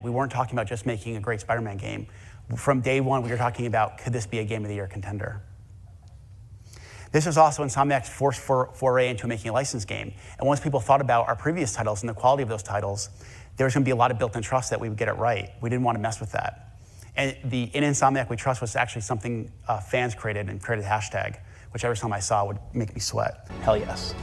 We weren't talking about just making a great Spider-Man game. From day one, we were talking about, could this be a Game of the Year contender? This was also Insomniac's first foray into making a licensed game. And once people thought about our previous titles and the quality of those titles, there was going to be a lot of built-in trust that we would get it right. We didn't want to mess with that. And the In Insomniac We Trust was actually something fans created and created a hashtag, which every time I saw would make me sweat. Hell yes.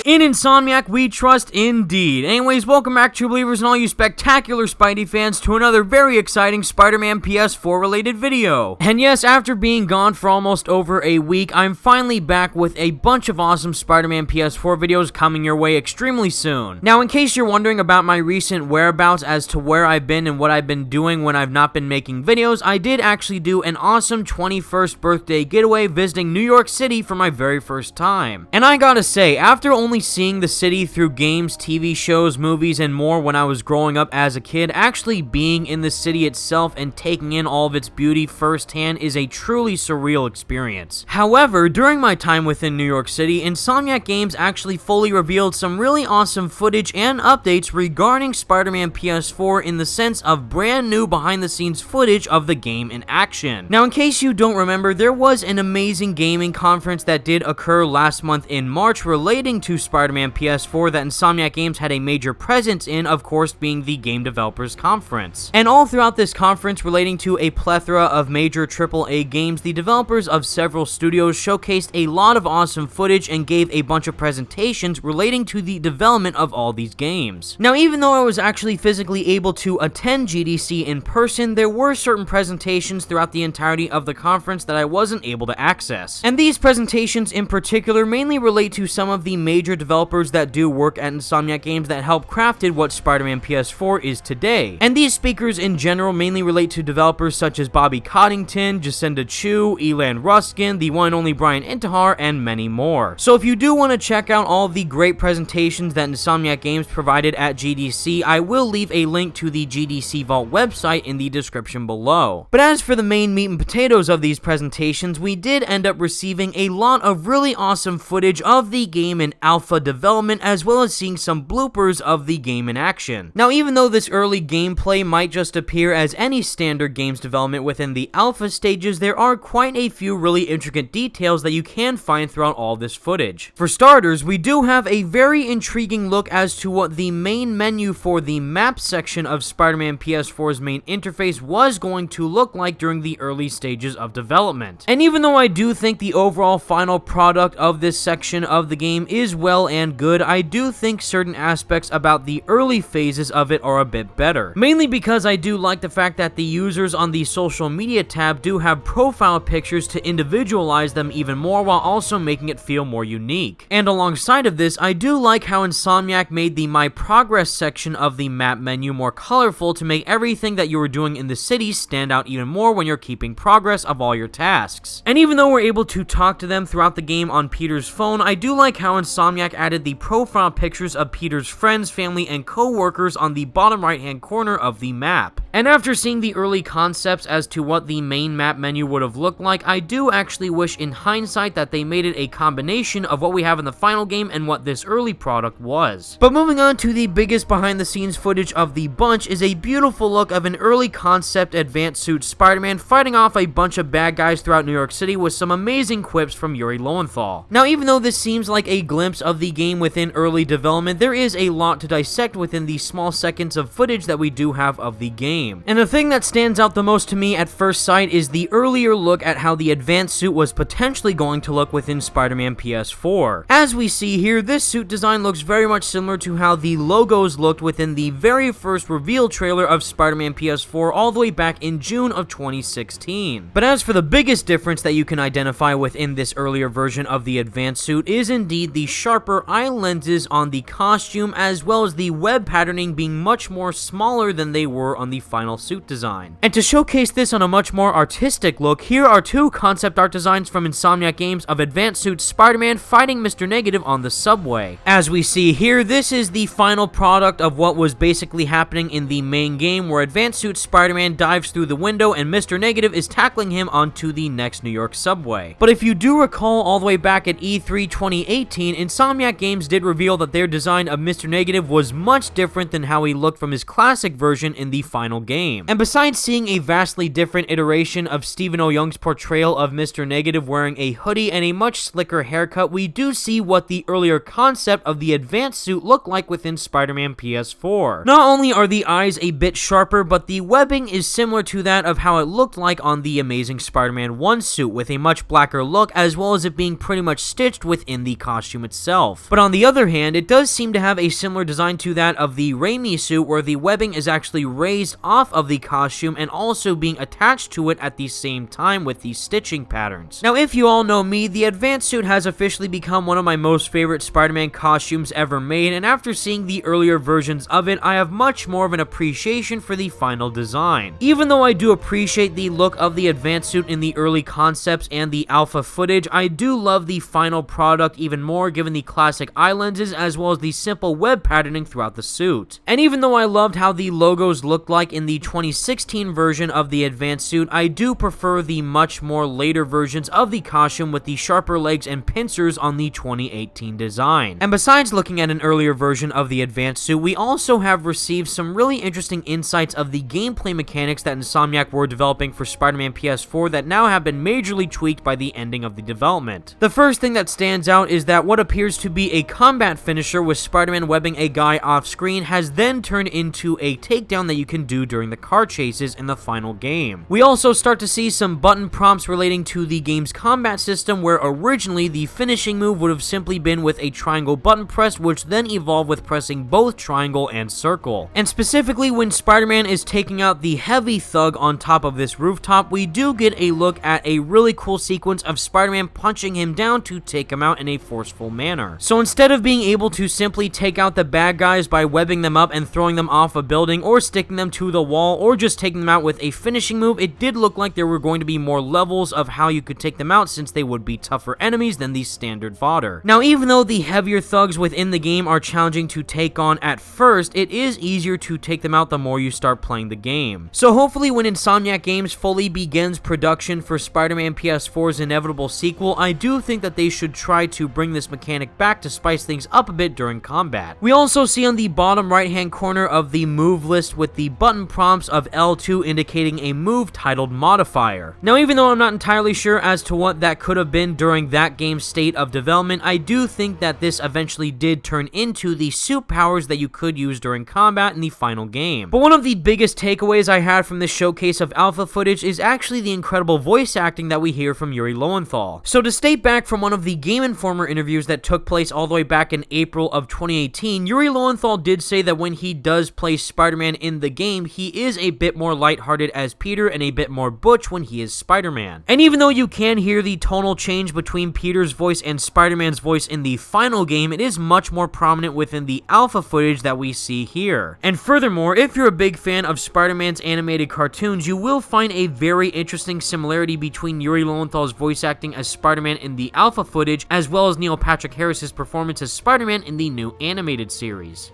In Insomniac, we trust indeed. Anyways, welcome back, true believers and all you spectacular Spidey fans, to another very exciting Spider-Man PS4 related video. And yes, after being gone for almost over a week, I'm finally back with a bunch of awesome Spider-Man PS4 videos coming your way extremely soon. Now, in case you're wondering about my recent whereabouts as to where I've been and what I've been doing when I've not been making videos, I did actually do an awesome 21st birthday getaway visiting New York City for my very first time. And I gotta say, after only seeing the city through games, TV shows, movies, and more when I was growing up as a kid, actually being in the city itself and taking in all of its beauty firsthand is a truly surreal experience. However, during my time within New York City, Insomniac Games actually fully revealed some really awesome footage and updates regarding Spider-Man PS4 in the sense of brand new behind-the-scenes footage of the game in action. Now, in case you don't remember, there was an amazing gaming conference that did occur last month in March relating to Spider-Man PS4 that Insomniac Games had a major presence in, of course being the Game Developers Conference. And all throughout this conference, relating to a plethora of major AAA games, the developers of several studios showcased a lot of awesome footage and gave a bunch of presentations relating to the development of all these games. Now, even though I was actually physically able to attend GDC in person, there were certain presentations throughout the entirety of the conference that I wasn't able to access. And these presentations in particular mainly relate to some of the major developers that do work at Insomniac Games that helped crafted what Spider-Man PS4 is today. And these speakers in general mainly relate to developers such as Bobby Coddington, Jacinda Chu, Elan Ruskin, the one and only Brian Intihar, and many more. So if you do want to check out all the great presentations that Insomniac Games provided at GDC, I will leave a link to the GDC Vault website in the description below. But as for the main meat and potatoes of these presentations, we did end up receiving a lot of really awesome footage of the game in alpha development, as well as seeing some bloopers of the game in action. Now, even though this early gameplay might just appear as any standard games development within the alpha stages, there are quite a few really intricate details that you can find throughout all this footage. For starters, we do have a very intriguing look as to what the main menu for the map section of Spider-Man PS4's main interface was going to look like during the early stages of development. And even though I do think the overall final product of this section of the game is well and good, I do think certain aspects about the early phases of it are a bit better. Mainly because I do like the fact that the users on the social media tab do have profile pictures to individualize them even more while also making it feel more unique. And alongside of this, I do like how Insomniac made the My Progress section of the map menu more colorful to make everything that you were doing in the city stand out even more when you're keeping progress of all your tasks. And even though we're able to talk to them throughout the game on Peter's phone, I do like how Insomniac added the profile pictures of Peter's friends, family, and co-workers on the bottom right hand corner of the map. And after seeing the early concepts as to what the main map menu would have looked like, I do actually wish in hindsight that they made it a combination of what we have in the final game and what this early product was. But moving on to the biggest behind the scenes footage of the bunch is a beautiful look of an early concept advanced suit Spider-Man fighting off a bunch of bad guys throughout New York City with some amazing quips from Yuri Lowenthal. Now, even though this seems like a glimpse of the game within early development, there is a lot to dissect within the small seconds of footage that we do have of the game. And the thing that stands out the most to me at first sight is the earlier look at how the advanced suit was potentially going to look within Spider-Man PS4. As we see here, this suit design looks very much similar to how the logos looked within the very first reveal trailer of Spider-Man PS4 all the way back in June of 2016. But as for the biggest difference that you can identify within this earlier version of the advanced suit is indeed the sharper eye lenses on the costume, as well as the web patterning being much more smaller than they were on the final suit design. And to showcase this on a much more artistic look, here are two concept art designs from Insomniac Games of Advanced Suit Spider-Man fighting Mr. Negative on the subway. As we see here, this is the final product of what was basically happening in the main game, where Advanced Suit Spider-Man dives through the window and Mr. Negative is tackling him onto the next New York subway. But if you do recall, all the way back at E3 2018, Insomniac Games did reveal that their design of Mr. Negative was much different than how he looked from his classic version in the final game. And besides seeing a vastly different iteration of Stephen O. Young's portrayal of Mr. Negative wearing a hoodie and a much slicker haircut, we do see what the earlier concept of the advanced suit looked like within Spider-Man PS4. Not only are the eyes a bit sharper, but the webbing is similar to that of how it looked like on the Amazing Spider-Man 1 suit, with a much blacker look, as well as it being pretty much stitched within the costume itself. But on the other hand, it does seem to have a similar design to that of the Raimi suit, where the webbing is actually raised off of the costume and also being attached to it at the same time with these stitching patterns. Now, if you all know me, the advanced suit has officially become one of my most favorite Spider-Man costumes ever made, and after seeing the earlier versions of it, I have much more of an appreciation for the final design. Even though I do appreciate the look of the advanced suit in the early concepts and the alpha footage, I do love the final product even more, given the classic eye lenses as well as the simple web patterning throughout the suit. And even though I loved how the logos looked like in the 2016 version of the advanced suit, I do prefer the much more later versions of the costume with the sharper legs and pincers on the 2018 design. And besides looking at an earlier version of the advanced suit, we also have received some really interesting insights of the gameplay mechanics that Insomniac were developing for Spider-Man PS4 that now have been majorly tweaked by the ending of the development. The first thing that stands out is that what appears to be a combat finisher with Spider-Man webbing a guy off screen has then turned into a takedown that you can do during the car chases in the final game. We also start to see some button prompts relating to the game's combat system, where originally the finishing move would have simply been with a triangle button press, which then evolved with pressing both triangle and circle. And specifically when Spider-Man is taking out the heavy thug on top of this rooftop, we do get a look at a really cool sequence of Spider-Man punching him down to take him out in a forceful manner. So instead of being able to simply take out the bad guys by webbing them up and throwing them off a building or sticking them to the wall or just taking them out with a finishing move, it did look like there were going to be more levels of how you could take them out, since they would be tougher enemies than the standard fodder. Now, even though the heavier thugs within the game are challenging to take on at first, it is easier to take them out the more you start playing the game. So hopefully when Insomniac Games fully begins production for Spider-Man PS4's inevitable sequel, I do think that they should try to bring this mechanic back to spice things up a bit during combat. We also see on the bottom right hand corner of the move list with the button prompts of L2 indicating a move titled Modifier. Now, even though I'm not entirely sure as to what that could have been during that game's state of development, I do think that this eventually did turn into the suit powers that you could use during combat in the final game. But one of the biggest takeaways I had from this showcase of alpha footage is actually the incredible voice acting that we hear from Yuri Lowenthal. So to state back from one of the Game Informer interviews that took place all the way back in April of 2018, Yuri Lowenthal did say that when he does play Spider-Man in the game, he is a bit more lighthearted as Peter and a bit more butch when he is Spider-Man. And even though you can hear the tonal change between Peter's voice and Spider-Man's voice in the final game, it is much more prominent within the alpha footage that we see here. And furthermore, if you're a big fan of Spider-Man's animated cartoons, you will find a very interesting similarity between Yuri Lowenthal's voice acting as Spider-Man in the alpha footage, as well as Neil Patrick Harris's performance as Spider-Man in the new animated series.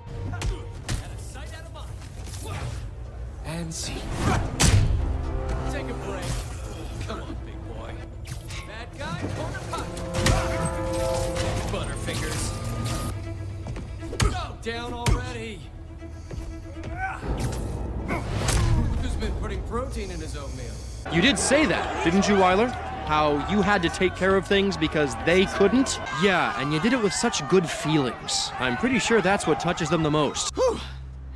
And see. Take a break. Come on, big boy. Bad guy, corner pocket. Butterfingers. Oh, down already. Who's been putting protein in his oatmeal? You did say that, didn't you, Wyler? How you had to take care of things because they couldn't? Yeah, and you did it with such good feelings. I'm pretty sure that's what touches them the most. Whew.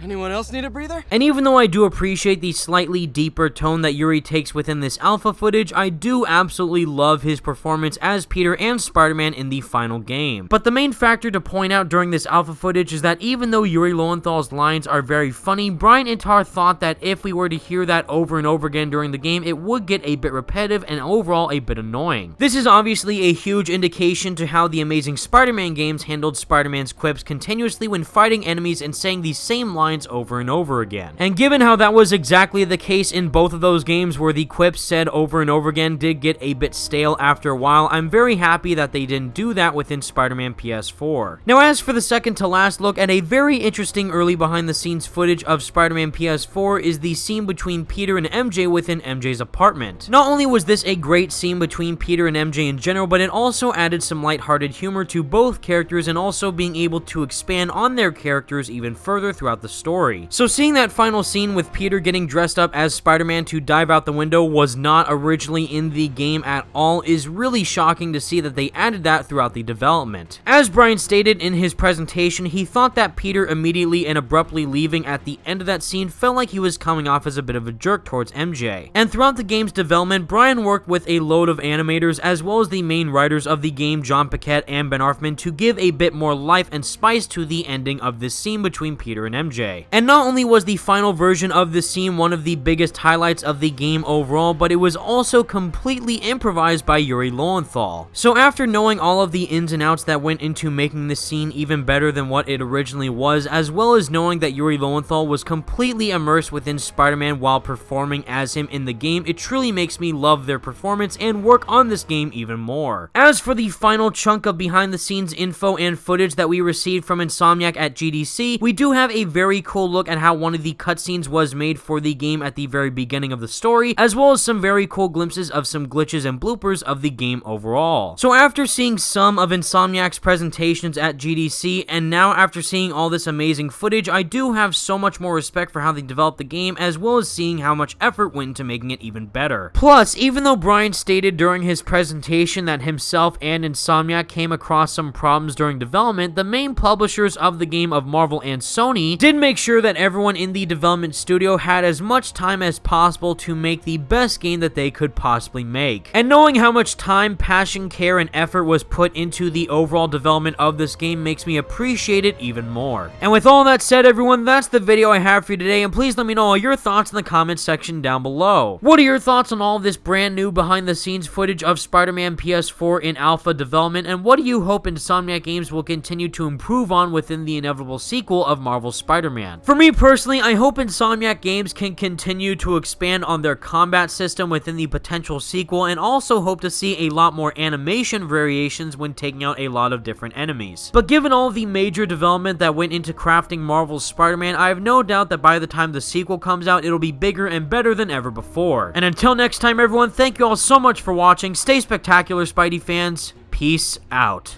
Anyone else need a breather? And even though I do appreciate the slightly deeper tone that Yuri takes within this alpha footage, I do absolutely love his performance as Peter and Spider-Man in the final game. But the main factor to point out during this alpha footage is that even though Yuri Lowenthal's lines are very funny, Brian Intar thought that if we were to hear that over and over again during the game, it would get a bit repetitive and overall a bit annoying. This is obviously a huge indication to how the Amazing Spider-Man games handled Spider-Man's quips continuously when fighting enemies and saying the same lines lines over and over again. And given how that was exactly the case in both of those games where the quips said over and over again did get a bit stale after a while, I'm very happy that they didn't do that within Spider-Man PS4. Now, as for the second to last look at a very interesting early behind the scenes footage of Spider-Man PS4 is the scene between Peter and MJ within MJ's apartment. Not only was this a great scene between Peter and MJ in general, but it also added some lighthearted humor to both characters and also being able to expand on their characters even further throughout the story. So seeing that final scene with Peter getting dressed up as Spider-Man to dive out the window was not originally in the game at all is really shocking to see that they added that throughout the development. As Brian stated in his presentation, he thought that Peter immediately and abruptly leaving at the end of that scene felt like he was coming off as a bit of a jerk towards MJ. And throughout the game's development, Brian worked with a load of animators as well as the main writers of the game, John Paquette and Ben Arthman, to give a bit more life and spice to the ending of this scene between Peter and MJ. And not only was the final version of this scene one of the biggest highlights of the game overall, but it was also completely improvised by Yuri Lowenthal. So after knowing all of the ins and outs that went into making this scene even better than what it originally was, as well as knowing that Yuri Lowenthal was completely immersed within Spider-Man while performing as him in the game, it truly makes me love their performance and work on this game even more. As for the final chunk of behind the scenes info and footage that we received from Insomniac at GDC, we do have a very cool look at how one of the cutscenes was made for the game at the very beginning of the story, as well as some very cool glimpses of some glitches and bloopers of the game overall. So after seeing some of Insomniac's presentations at GDC, and now after seeing all this amazing footage, I do have so much more respect for how they developed the game, as well as seeing how much effort went into making it even better. Plus, even though Brian stated during his presentation that himself and Insomniac came across some problems during development, the main publishers of the game of Marvel and Sony did make sure that everyone in the development studio had as much time as possible to make the best game that they could possibly make. And knowing how much time, passion, care, and effort was put into the overall development of this game makes me appreciate it even more. And with all that said, everyone, that's the video I have for you today, and please let me know all your thoughts in the comments section down below. What are your thoughts on all this brand new behind the scenes footage of Spider-Man PS4 in alpha development, and what do you hope Insomniac Games will continue to improve on within the inevitable sequel of Marvel's Spider-Man? For me personally, I hope Insomniac Games can continue to expand on their combat system within the potential sequel, and also hope to see a lot more animation variations when taking out a lot of different enemies. But given all the major development that went into crafting Marvel's Spider-Man, I have no doubt that by the time the sequel comes out, it'll be bigger and better than ever before. And until next time, everyone, thank you all so much for watching. Stay spectacular, Spidey fans. Peace out.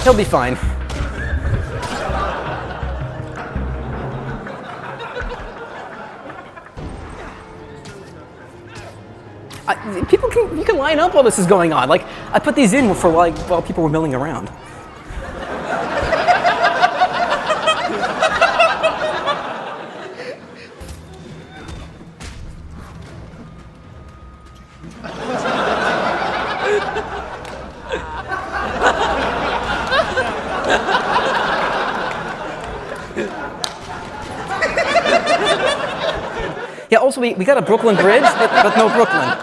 He'll be fine. You can line up while this is going on. Like, I put these in for while people were milling around. Yeah, also we got a Brooklyn Bridge, but no Brooklyn.